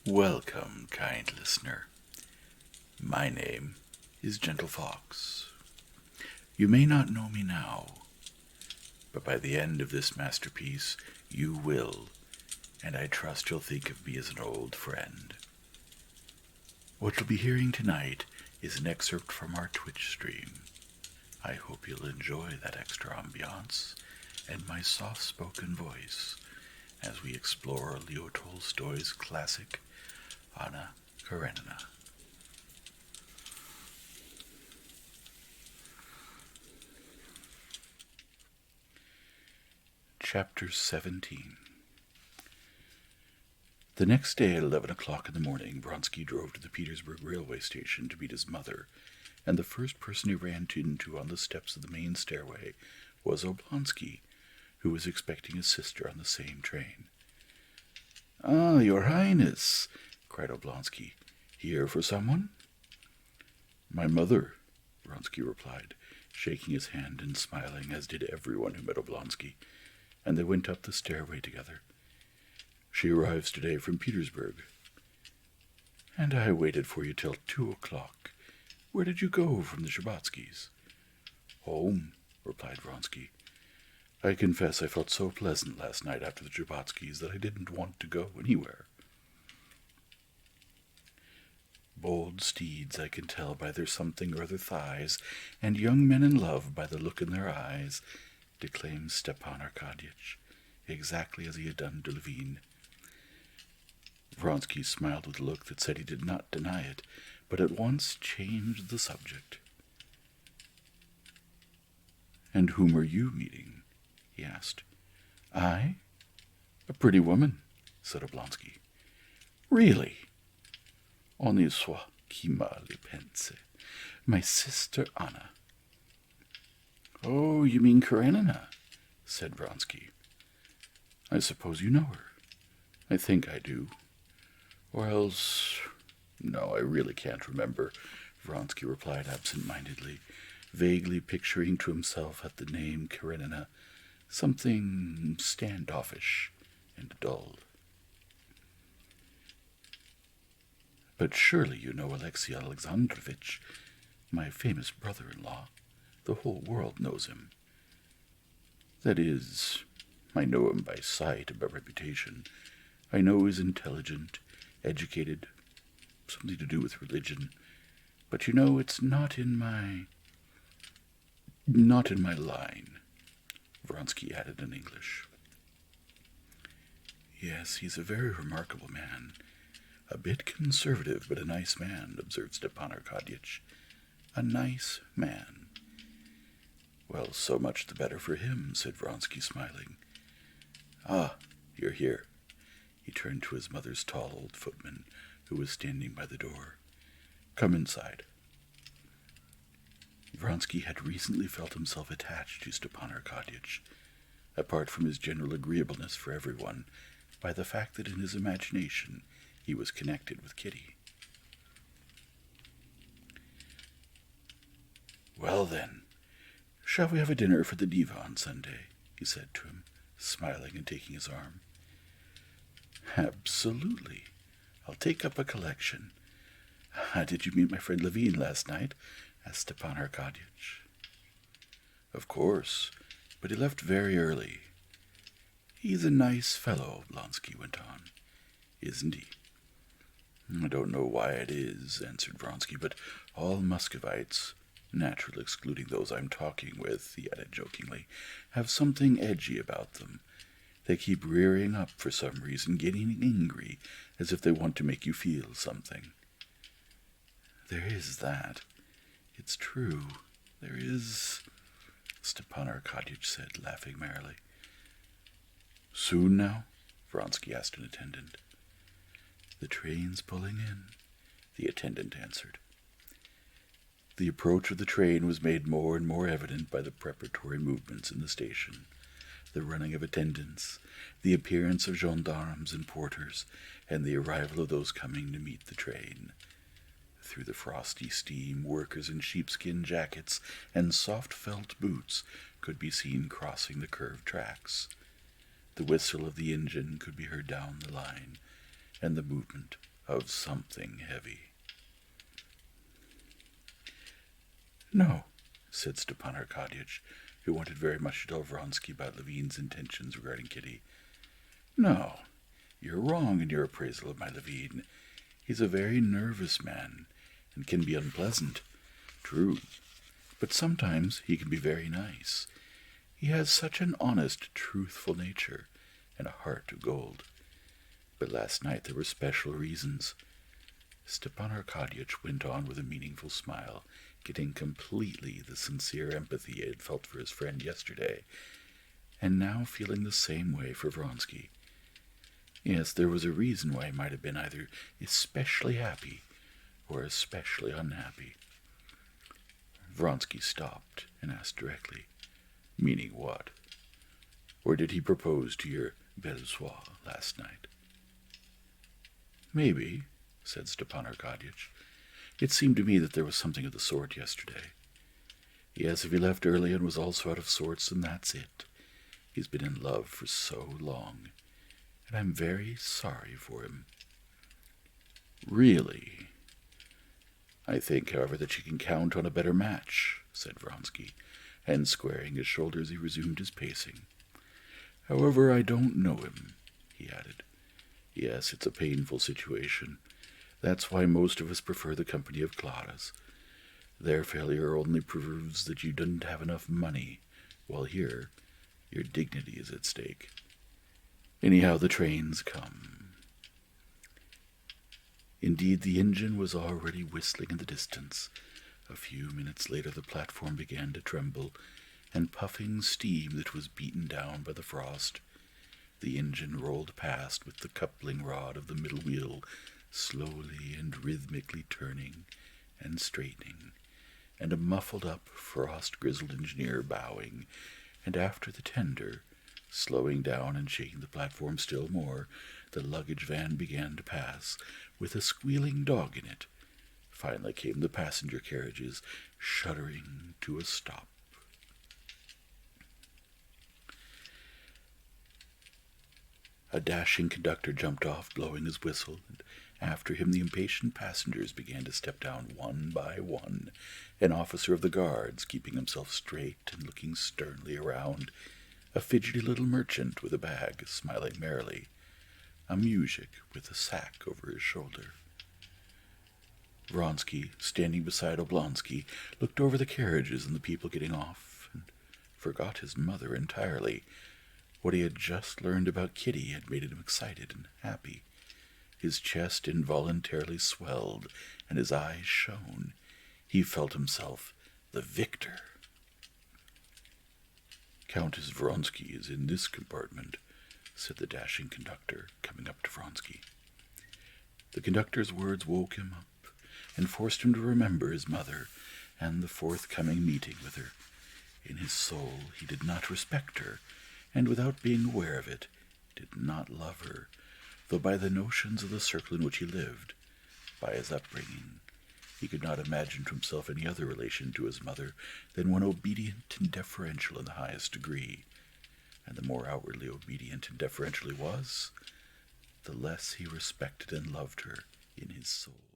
Welcome, kind listener. My name is Gentle Fox. You may not know me now, but by the end of this masterpiece, you will, and I trust you'll think of me as an old friend. What you'll be hearing tonight is an excerpt from our Twitch stream. I hope you'll enjoy that extra ambiance and my soft-spoken voice as we explore Leo Tolstoy's classic, Anna Karenina. Chapter 17. The next day at 11 o'clock in the morning, Vronsky drove to the Petersburg railway station to meet his mother, and the first person he ran into on the steps of the main stairway was Oblonsky, who was expecting his sister on the same train. "Ah, Your Highness!" cried Oblonsky. "Here for someone?" "My mother," Vronsky replied, shaking his hand and smiling, as did everyone who met Oblonsky, and they went up the stairway together. "She arrives today from Petersburg." "And I waited for you till 2 o'clock. Where did you go from the Shtcherbatskys'?" "Home," replied Vronsky. "I confess I felt so pleasant last night after the Shtcherbatskys' that I didn't want to go anywhere." "Bold steeds I can tell by their something or other thighs, and young men in love by the look in their eyes," declaimed Stepan Arkadyevitch, exactly as he had done to Levin. Vronsky smiled with a look that said he did not deny it, but at once changed the subject. "And whom are you meeting?" he asked. "I? A pretty woman," said Oblonsky. "Really?" "On y soit qui mal y pense. My sister Anna." "Oh, you mean Karenina," said Vronsky. "I suppose you know her." "I think I do. Or else... no, I really can't remember," Vronsky replied absent-mindedly, vaguely picturing to himself at the name Karenina something standoffish and dull. "But surely you know Alexey Alexandrovitch, my famous brother-in-law. The whole world knows him." "That is, I know him by sight and by reputation. I know he's intelligent, educated, something to do with religion. But you know, it's not in my line," Vronsky added in English. "Yes, he's a very remarkable man. A bit conservative, but a nice man," observed Stepan Arkadyevitch. "A nice man." "Well, so much the better for him," said Vronsky, smiling. "Ah, you're here." He turned to his mother's tall old footman, who was standing by the door. "Come inside." Vronsky had recently felt himself attached to Stepan Arkadyevitch, apart from his general agreeableness for everyone, by the fact that in his imagination he was connected with Kitty. "Well then, shall we have a dinner for the diva on Sunday?" he said to him, smiling and taking his arm. "Absolutely. I'll take up a collection. Did you meet my friend Levin last night?" asked Stepan Arkadyevitch. "Of course, but he left very early." "He's a nice fellow," Oblonsky went on. "Isn't he?" "I don't know why it is," answered Vronsky, "but all Muscovites, naturally excluding those I'm talking with," he added jokingly, "have something edgy about them. They keep rearing up for some reason, getting angry, as if they want to make you feel something." "There is that. It's true. There is," Stepan Arkadyevitch said, laughing merrily. "Soon now?" Vronsky asked an attendant. "The train's pulling in," the attendant answered. The approach of the train was made more and more evident by the preparatory movements in the station, the running of attendants, the appearance of gendarmes and porters, and the arrival of those coming to meet the train. Through the frosty steam, workers in sheepskin jackets and soft felt boots could be seen crossing the curved tracks. The whistle of the engine could be heard down the line, and the movement of something heavy. "No," said Stepan Arkadyevitch, who wanted very much to tell Vronsky about Levin's intentions regarding Kitty. "No, you're wrong in your appraisal of my Levin. He's a very nervous man, and can be unpleasant. True, but sometimes he can be very nice. He has such an honest, truthful nature, and a heart of gold. But last night there were special reasons." Stepan Arkadyevitch went on with a meaningful smile, getting completely the sincere empathy he had felt for his friend yesterday, and now feeling the same way for Vronsky. Yes, there was a reason why he might have been either especially happy or especially unhappy. Vronsky stopped and asked directly, "Meaning what? Or did he propose to your belle-sœur last night?" "Maybe," said Stepan Arkadyevitch. "It seemed to me that there was something of the sort yesterday. Yes, if he left early and was also out of sorts, then that's it. He's been in love for so long, and I'm very sorry for him." "Really? I think, however, that you can count on a better match," said Vronsky, and squaring his shoulders he resumed his pacing. "However, I don't know him," he added. "Yes, it's a painful situation. That's why most of us prefer the company of Clara's. Their failure only proves that you didn't have enough money, while here your dignity is at stake. Anyhow, the trains come." Indeed, the engine was already whistling in the distance. A few minutes later the platform began to tremble, and puffing steam that was beaten down by the frost. The engine rolled past with the coupling rod of the middle wheel slowly and rhythmically turning and straightening, and a muffled-up, frost-grizzled engineer bowing, and after the tender, slowing down and shaking the platform still more, the luggage van began to pass, with a squealing dog in it. Finally came the passenger carriages, shuddering to a stop. A dashing conductor jumped off, blowing his whistle, and after him the impatient passengers began to step down one by one, an officer of the guards keeping himself straight and looking sternly around, a fidgety little merchant with a bag, smiling merrily, a muzhik with a sack over his shoulder. Vronsky, standing beside Oblonsky, looked over the carriages and the people getting off, and forgot his mother entirely. What he had just learned about Kitty had made him excited and happy. His chest involuntarily swelled, and his eyes shone. He felt himself the victor. "Countess Vronsky is in this compartment," said the dashing conductor, coming up to Vronsky. The conductor's words woke him up and forced him to remember his mother and the forthcoming meeting with her. In his soul he did not respect her, and without being aware of it, did not love her, though by the notions of the circle in which he lived, by his upbringing, he could not imagine to himself any other relation to his mother than one obedient and deferential in the highest degree, and the more outwardly obedient and deferential he was, the less he respected and loved her in his soul.